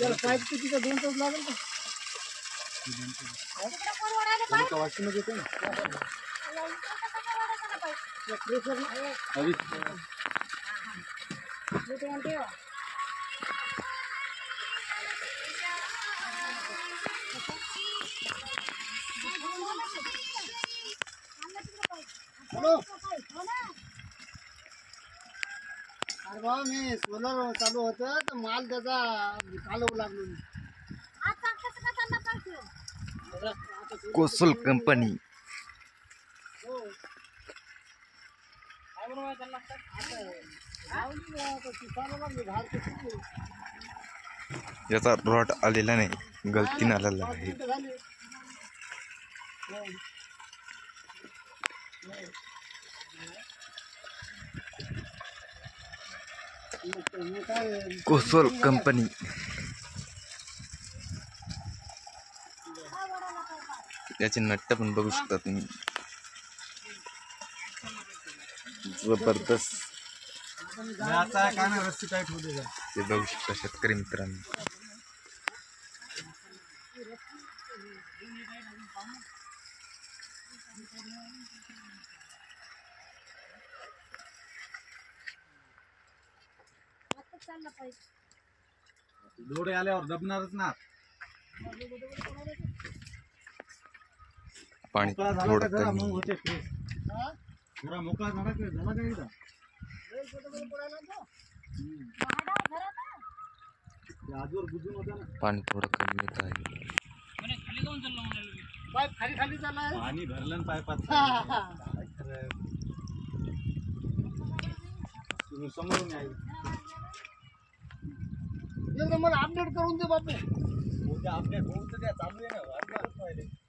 याला पाईप किती का 2 तास लागेल का? वाशिंग येते ना हॅलो अरे बाबा मी सोलर चालू होतं तर माल त्याचा कालवू लागलो मी कोसल कंपनी याचा रॉट आलेला नाही, गलतीने आलेला आहे. कोसल कंपनी याचे नट्ट पण बघू शकता तुम्ही, जबरदस्त. ते बघू शकता शेतकरी मित्रांनो. लोड आल्यावर दबणारच ना. पाणी थोडं कमी. मोकळा झाला का पाणी थोडं कमी येत आहे. पाईप खाली खाली चालला पाणी भरलं पाईपात तुम्ही समोरून यायचं मला अपडेट करून दे बापू. अपडेट होऊन द्या, चालू आहे ना.